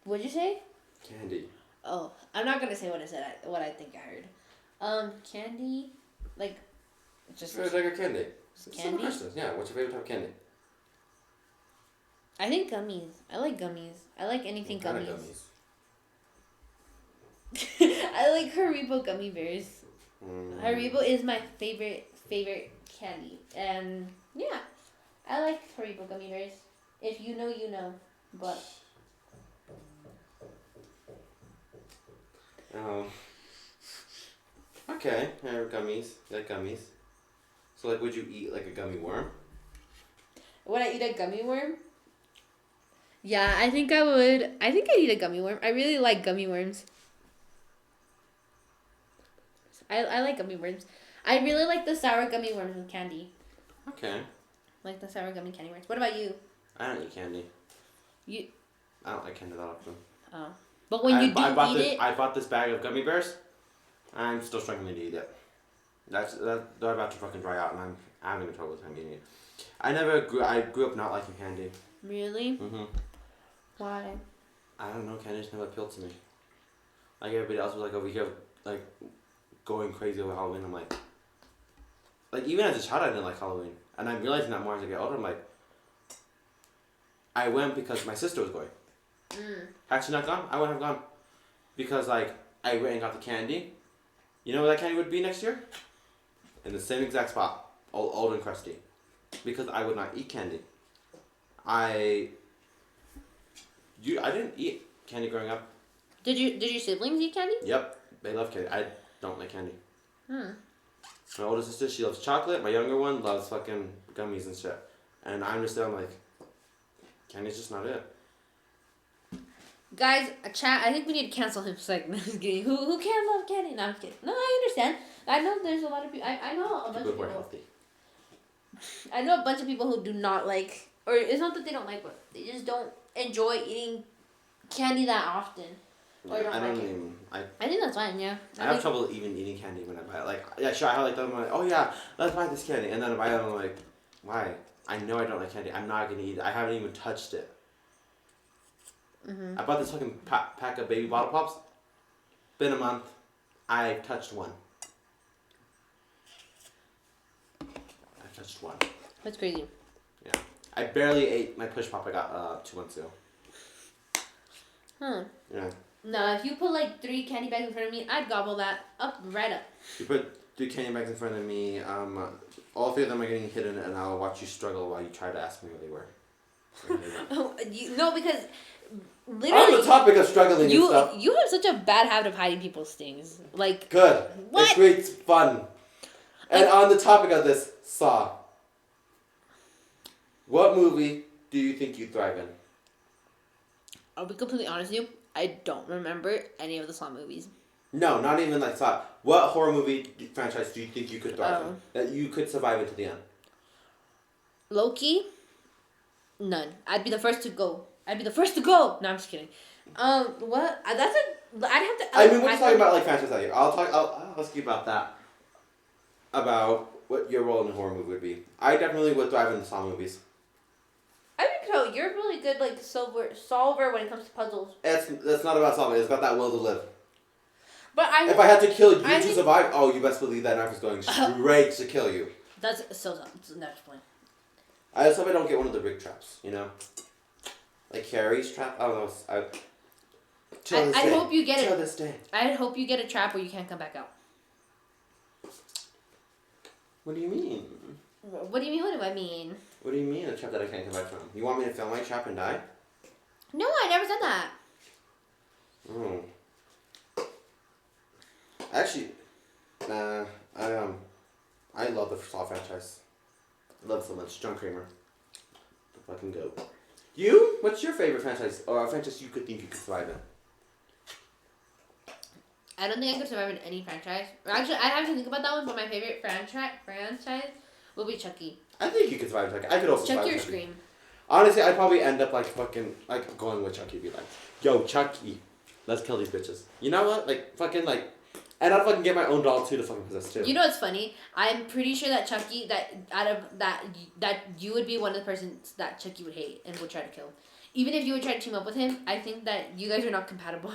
What'd you say? Candy. Oh, I'm not gonna say what I said. What I think I heard. Candy, like, just Favorite type of candy. Candy? Questions. Yeah. What's your favorite type of candy? I think gummies. I like gummies. I like anything What kind gummies. of gummies? I like Haribo gummy bears. Haribo is my favorite candy, and yeah, I like Haribo gummy bears. If you know, you know. But okay, gummies. You like gummies. So like, would you eat like a gummy worm? would I eat a gummy worm? Yeah, I think I would. I think I'd eat a gummy worm. I really like gummy worms. I like gummy worms. I really like the sour gummy worms with candy. Okay. Like the sour gummy candy worms. What about you? I don't eat candy. You. I don't like candy that often. Oh. But when you do eat it. I bought this bag of gummy bears. I'm still struggling to eat it. They're about to fucking dry out, and I'm having a trouble time eating it. I grew up not liking candy. Really? Mhm. Why? I don't know. Candy just never appealed to me. Like everybody else was like over here, like going crazy over Halloween. I'm like even as a child, I didn't like Halloween, and I'm realizing that more as I get older. I'm like, I went because my sister was going. Had she not gone, I wouldn't have gone, because like I went and got the candy. You know where that candy would be next year? In the same exact spot, old and crusty, because I would not eat candy. I didn't eat candy growing up. Did your siblings eat candy? Yep, they love candy. I don't like candy. My older sister, she loves chocolate. My younger one loves fucking gummies and shit. And I'm just there, I'm like, candy's just not it. Guys, chat, I think we need to cancel him segment. Just kidding. Who can't love candy? No, I'm just kidding. No, I understand. I know there's a lot of people. I know a bunch of people. Healthy. I know a bunch of people who do not like, or it's not that they don't like, but they just don't enjoy eating candy that often. Or I don't don't like it. even. I think that's fine, yeah. I have trouble even eating candy when I buy it. Like, yeah, sure, I like them. I'm like, oh yeah, let's buy this candy. And then I buy it, and I'm like, why? I know I don't like candy. I'm not gonna eat it. I haven't even touched it. I bought this fucking pack of baby bottle pops. Been a month. I've touched one. That's crazy. Yeah. I barely ate my push pop I got 2 months ago. Yeah. No, if you put like 3 candy bags in front of me, I'd gobble that up right up. You put 3 candy bags in front of me, all 3 of them are getting hidden, and I'll watch you struggle while you try to ask me where they were. No, because literally on the topic of struggling and stuff. You have such a bad habit of hiding people's things. Like, good. What? It creates fun. And on the topic of this, Saw. What movie do you think you thrive in? I'll be completely honest with you. I don't remember any of the Saw movies. No, not even like Saw. What horror movie franchise do you think you could thrive in? That you could survive it to the end? Loki? None. I'd be the first to go. No, I'm just kidding. What? I'd have to. I mean, we're just talking about like franchise out here. I'll ask you about that. About what your role in a horror movie would be. I definitely would thrive in the Saw movies. I think so. You're really good, like, solver when it comes to puzzles. That's not about solving. It's about that will to live. But if I had to kill you to survive, oh, you best believe that knife is going straight to kill you. That's the next point. I just hope I don't get one of the rig traps, you know? Like Carrie's trap? Oh, no. I hope you get it. Till this day. I hope you get a trap where you can't come back out. What do you mean? What do you mean? What do I mean? What do you mean a trap that I can't come back from? You want me to film my trap and die? No, I never said that. Oh. Actually, I love the Saw franchise. I love it so much. John Kramer. The fucking goat. You? What's your favorite franchise, or a franchise you could think you could survive in? I don't think I could survive in any franchise. Actually, I have to think about that one, but my favorite franchise will be Chucky. I think you could survive Chucky. I could also survive Chucky or Chucky. Scream. Honestly, I'd probably end up going with Chucky. Be like, yo, Chucky, let's kill these bitches. You know what? And I'd fucking get my own doll too to fucking possess too. You know what's funny? I'm pretty sure that Chucky, that you would be one of the persons that Chucky would hate and would try to kill. Even if you would try to team up with him, I think that you guys are not compatible.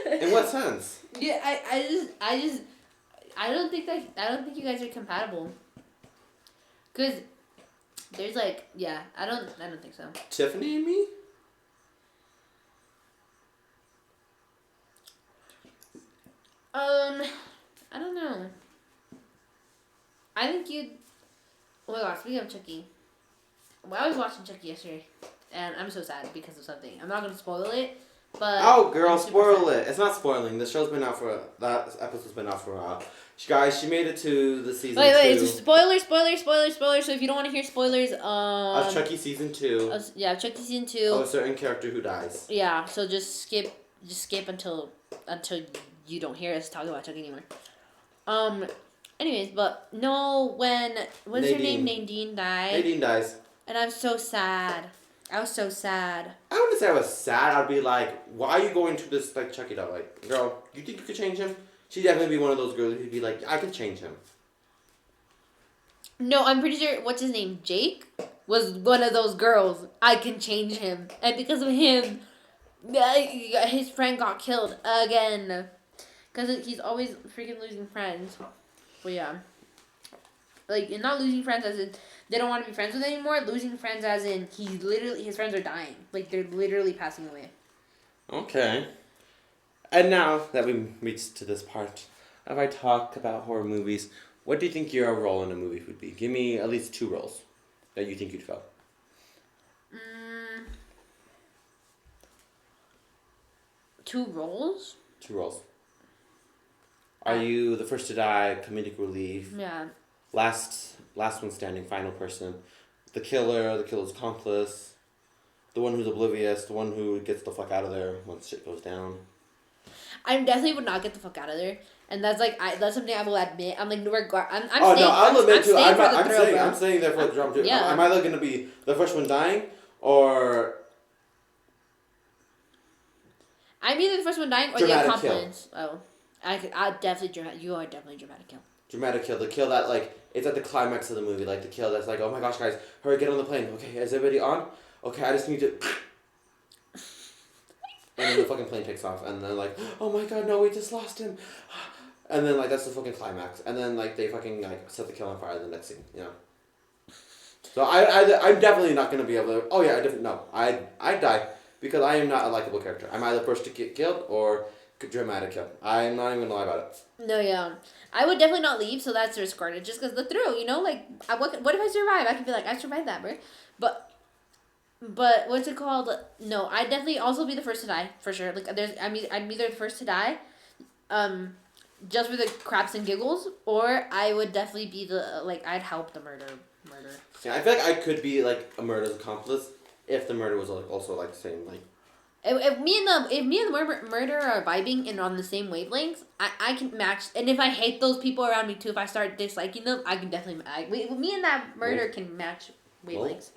In what sense? Yeah, I don't think you guys are compatible. Cause there's I don't think so. Tiffany and me? I don't know. I think you'd. Oh my gosh, speaking of Chucky. Well, I was watching Chucky yesterday, and I'm so sad because of something. I'm not gonna spoil it, but. Oh, girl, spoil it. It's not spoiling. The show's been out that episode's been out for a while. Guys, she made it to the season 2. Wait, it's a spoiler. So if you don't want to hear spoilers, of Chucky season 2. Chucky season 2. Of a certain character who dies. Yeah, so just skip until you don't hear us talk about Chucky anymore. Anyways, but no, what's her name? Nadine died. Nadine dies. And I'm so sad. I was so sad. I wouldn't say I was sad. I'd be like, why are you going to this Chucky doll? Like, girl, you think you could change him? She'd definitely be one of those girls who'd be like, I could change him. No, I'm pretty sure, what's his name? Jake? Was one of those girls. I can change him. And because of him, his friend got killed again. Because he's always freaking losing friends. But yeah. And not losing friends as in they don't want to be friends with him anymore. Losing friends as in his friends are dying. They're literally passing away. Okay. And now that we reached to this part of our talk about horror movies, what do you think your role in a movie would be? Give me at least 2 roles that you think you'd fill. 2 roles? 2 roles. Are you the first to die, comedic relief? Yeah. Last one standing, final person. The killer's accomplice. The one who's oblivious, the one who gets the fuck out of there once shit goes down. I definitely would not get the fuck out of there, and that's that's something I will admit. I'm like, I'll admit too. I'm staying there for the drum too. Yeah. Am I gonna be the first one dying, or? I'm either the first one dying or dramatic the accomplice. Kill. I definitely you are definitely dramatic kill. Dramatic kill. The kill that it's at the climax of the movie. The kill that's like, oh my gosh, guys, hurry, get on the plane. Okay, is everybody on? Okay, I just need to. And then the fucking plane takes off, and then oh my god, no, we just lost him. And then that's the fucking climax, and then they fucking set the kill on fire. The next scene, you know. So I'm definitely not gonna be able to. Oh yeah, I'd die because I am not a likable character. I'm either first to get killed or dramatic kill. I'm not even gonna lie about it. No, yeah, I would definitely not leave. So that's discarded just because the thrill, you know, what if I survive? I could be like, I survived that, bro. But what's it called? No, I'd definitely also be the first to die for sure. I'm either the first to die, just for the craps and giggles, or I would definitely be I'd help the murder. Yeah, I feel like I could be a murder's accomplice if the murder was also the same If me and the murderer are vibing and on the same wavelengths, I can match. And if I hate those people around me too, if I start disliking them, I can definitely. Me and that murderer can match wavelengths.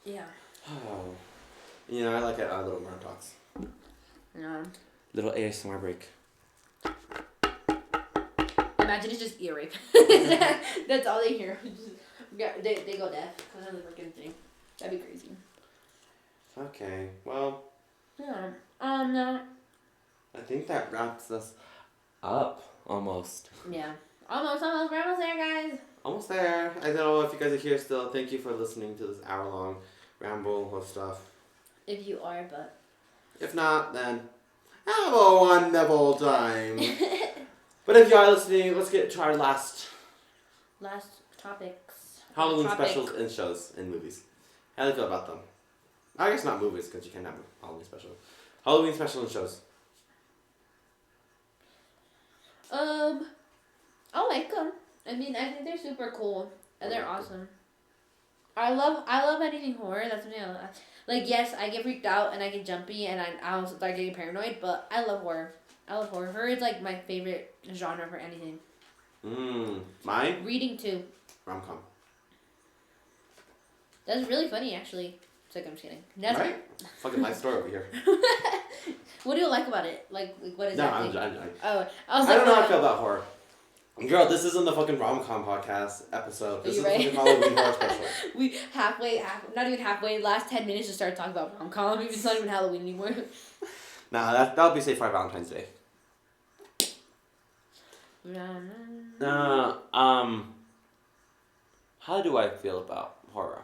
Yeah. Oh. You know, I like it. Little murder talks. Yeah. Little ASMR break. Imagine it's just ear rape. That's all they hear. They go deaf because of the freaking thing. That'd be crazy. Okay. Well. Yeah. I think that wraps us up almost. Yeah. Almost. We're almost there, guys. Almost there. I don't know if you guys are here still. Thank you for listening to this hour-long ramble of stuff. If you are, but... If not, then have a wonderful time. But if you are listening, let's get to our last topics. Halloween specials and shows and movies. How do you feel about them? I guess not movies, because you can't have a Halloween special. Halloween special and shows. I like them. I mean, I think they're super cool and they're awesome. I love anything horror. That's something I love. Like, yes, I get freaked out and I get jumpy and I also start getting paranoid, but I love horror. Horror is like my favorite genre for anything. Mine? Reading too. Rom-com. That's really funny, actually. It's like, I'm just kidding. Right? Fucking life story over here. What do you like about it? Like what is no, that? I'm Oh, I don't know how I feel about horror. Girl, this isn't the fucking rom-com podcast episode. This is the fucking Halloween horror special. We not even halfway, last 10 minutes to start talking about rom-com. It's not even Halloween anymore. Nah, that'll be safe for Valentine's Day. How do I feel about horror?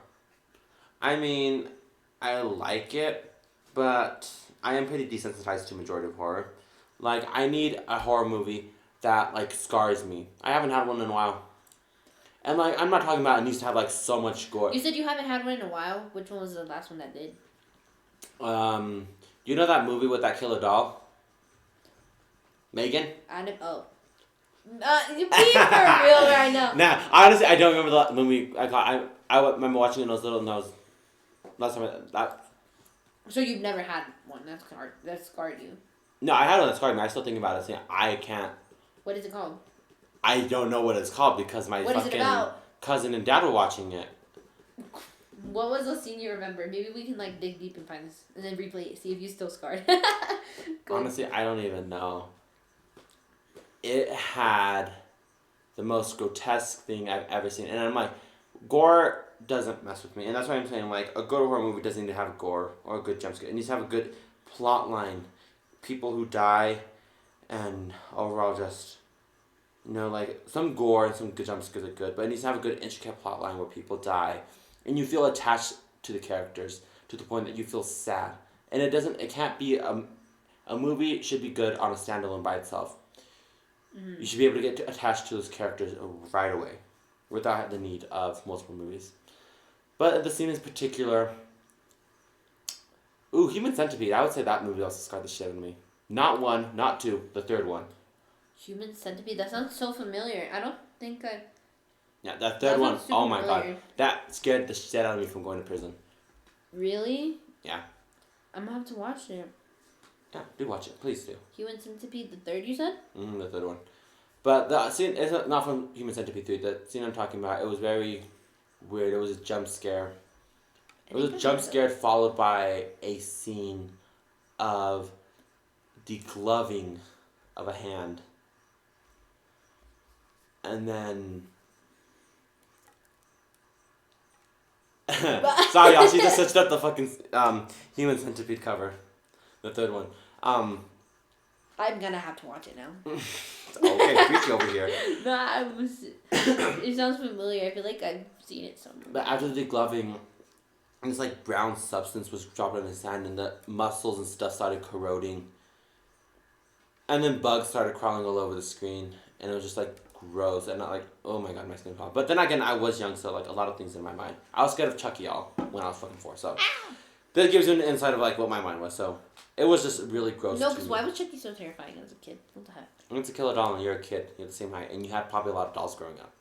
I mean, I like it, but I am pretty desensitized to majority of horror. Like, I need a horror movie that, like, scars me. I haven't had one in a while. And, like, I'm not talking about it needs to have, like, so much gore. You said you haven't had one in a while? Which one was the last one that did? You know that movie with that killer doll? Megan? You being for real right now. Nah, honestly, I don't remember the movie. I remember watching it when I was little, and last time that. So you've never had one that scarred you? No, I had one that scarred me. I still think about it. So I can't. What is it called? I don't know what it's called because my fucking cousin and dad were watching it. What was the scene you remember? Maybe we can like dig deep and find this, and then replay it. See if you still scarred. Honestly, I don't even know. It had the most grotesque thing I've ever seen, and I'm like, gore doesn't mess with me, and that's why I'm saying like a good horror movie doesn't need to have gore or a good jump scare. It needs to have a good plot line, people who die, and overall just, like some gore and some good jump scares are good, but it needs to have a good intricate plot line where people die, and you feel attached to the characters to the point that you feel sad, and it can't be a movie should be good on a standalone by itself. Mm-hmm. You should be able to get attached to those characters right away, without the need of multiple movies. But the scene in particular, Human Centipede. I would say that movie also scarred the shit out of me. Not one, not two, the third one. Human Centipede. That sounds so familiar. I don't think I. Yeah, that third one. Oh my god, that scared the shit out of me from going to prison. Really? Yeah. I'm gonna have to watch it. Yeah, do watch it. Please do. Human Centipede, the third you said? The third one. But the scene is not from Human Centipede 3. The scene I'm talking about, it was very weird. It was a jump scare. It was a jump scare followed by a scene of the gloving of a hand. And then... Sorry, y'all. She just searched up the fucking Human Centipede cover. The third one. I'm gonna have to watch it now. Okay, preachy over here. No, it sounds familiar. I feel like I've seen it somewhere. But after the gloving, this like brown substance was dropped on his hand, and the muscles and stuff started corroding. And then bugs started crawling all over the screen, and it was just like gross, and not like, oh my god, my skin crawled. But then again, I was young, so like a lot of things in my mind. I was scared of Chucky, y'all, when I was fucking 4, so. That gives you an insight of like what my mind was, so. It was just really gross. No, because why was Chucky so terrifying as a kid? What the heck? It's a killer doll, and you're a kid. You're the same height, and you had probably a lot of dolls growing up.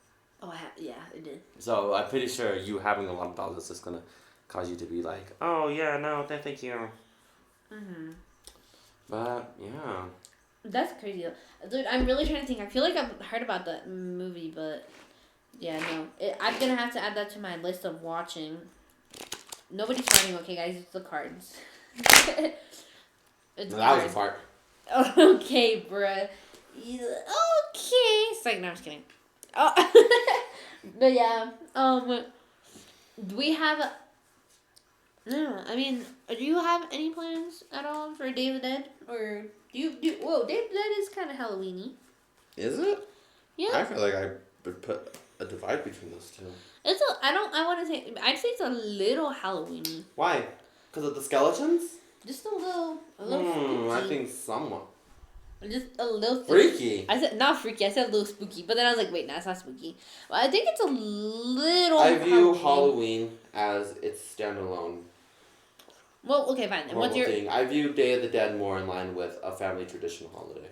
Oh, yeah, it did. So I'm pretty sure you having a lot of dolls is just gonna cause you to be like, oh yeah, no, thank you. Mhm. But yeah. That's crazy, dude. I'm really trying to think. I feel like I've heard about that movie, but yeah, no. I'm gonna have to add that to my list of watching. Nobody's fighting, okay, guys? It's the cards. That was a fart. Okay, bruh. Okay. It's like, no, I'm just kidding. Oh. But yeah, we have... No, I mean, do you have any plans at all for Day of the Dead? Or whoa, Day of the Dead is kind of Halloween-y. Is it? Yeah. I feel like I would put a divide between those two. I'd say it's a little Halloween-y. Why? Because of the skeletons? Just a little I think somewhat. Just a little freaky. I said not freaky. I said a little spooky, but then I was like, wait, no, it's not spooky. Well, I think it's a little. I view Halloween as its standalone. Well, okay, fine. And what's your thing? I view Day of the Dead more in line with a family traditional holiday.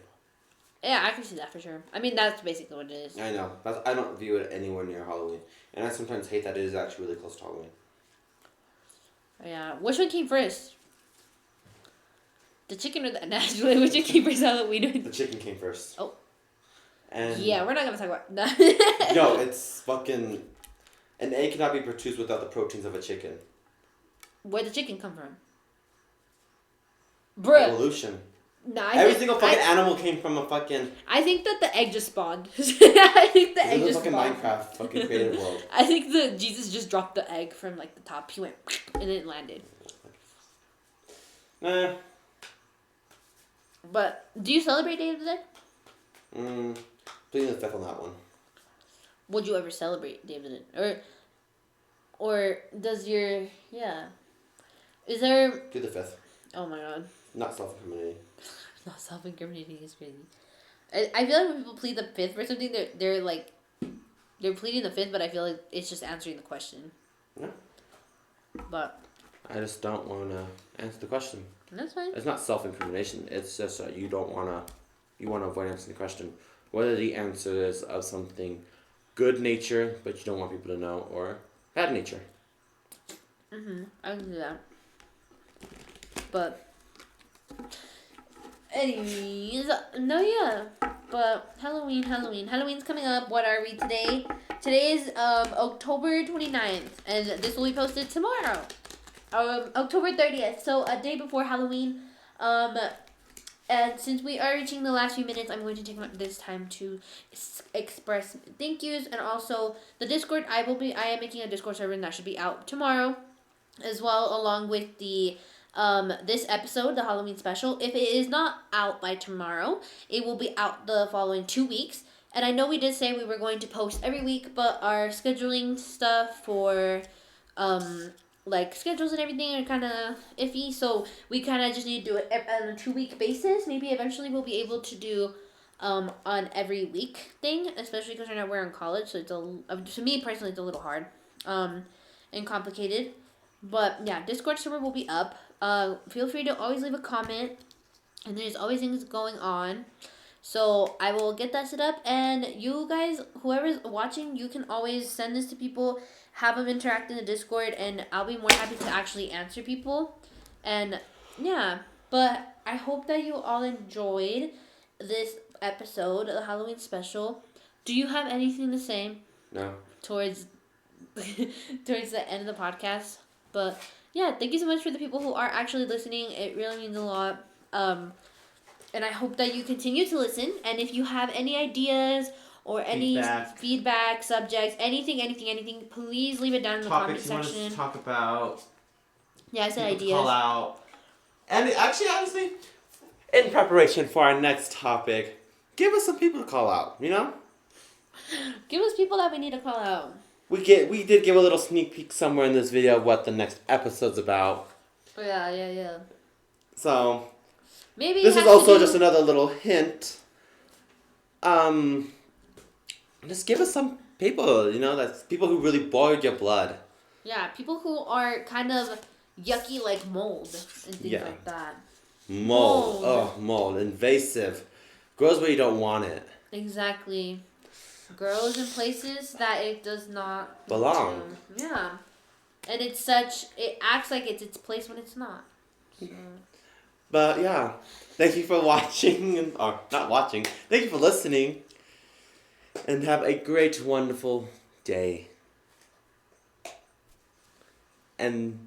Yeah, I can see that for sure. I mean, that's basically what it is. I know. I don't view it anywhere near Halloween, and I sometimes hate that it is actually really close to Halloween. Yeah, which one came first? The chicken or the naturally? Which one came first? Halloween. The chicken came first. Oh. And yeah, we're not gonna talk about that. no, it's fucking. An egg cannot be produced without the proteins of a chicken. Where'd the chicken come from? Bruh. Evolution. Nah, Every single fucking animal came from a fucking. I think that the egg just spawned. I think the egg just fucking spawned. Minecraft fucking creative world. I think the Jesus just dropped the egg from like the top. He went and it landed. Nah. But do you celebrate Day of the Dead? Pleading the fifth on that one. Would you ever celebrate Day of the Dead, or does your Is there? Plead the fifth. Oh my god. Not self-incriminating. Not self-incriminating is crazy. I feel like when people plead the fifth for something, they're like, they're pleading the fifth, but I feel like it's just answering the question. Yeah. But. I just don't want to answer the question. That's fine. It's not self-incrimination. It's just you don't want to. You want to avoid answering the question. Whether the answer is of something good nature, but you don't want people to know, or bad nature. I can do that. But. Anyways, no, yeah. But Halloween's coming up. What are we today? Today is October 29th, and this will be posted tomorrow. October 30th, so a day before Halloween. And since we are reaching the last few minutes, I'm going to take this time to express thank yous, and also the Discord. I am making a Discord server, and that should be out tomorrow, as well, along with the this episode, the Halloween special. If it is not out by tomorrow, it will be out the following 2 weeks. And I know we did say we were going to post every week, but our scheduling stuff for like schedules and everything are kind of iffy, so we kind of just need to do it on a 2-week basis. Maybe eventually we'll be able to do on every week thing, especially because right now we're in college, so it's to me personally it's a little hard and complicated. But yeah, Discord server will be up. Feel free to always leave a comment, and there's always things going on. So I will get that set up, and you guys, whoever's watching, you can always send this to people, have them interact in the Discord, and I'll be more happy to actually answer people. And yeah, but I hope that you all enjoyed this episode, the Halloween special. Do you have anything to say? No. Towards the end of the podcast? But yeah, thank you so much for the people who are actually listening. It really means a lot. And I hope that you continue to listen. And if you have any ideas or any feedback, subjects, anything, please leave it down in the comment section. Topics you want us to talk about. Yeah, I said ideas. Call out. And actually, honestly, in preparation for our next topic, give us some people to call out, you know? Give us people that we need to call out. We did give a little sneak peek somewhere in this video of what the next episode's about. Yeah. So, maybe this is also just another little hint. Just give us some people, you know, that's people who really boiled your blood. Yeah, people who are kind of yucky like mold and things like that. Mold. Oh, mold. Invasive. Grows where you don't want it. Exactly. Grows in places that it does not belong. Yeah. And it acts like it's its place when it's not. So. But yeah, thank you for watching, or not watching, thank you for listening, and have a great, wonderful day. And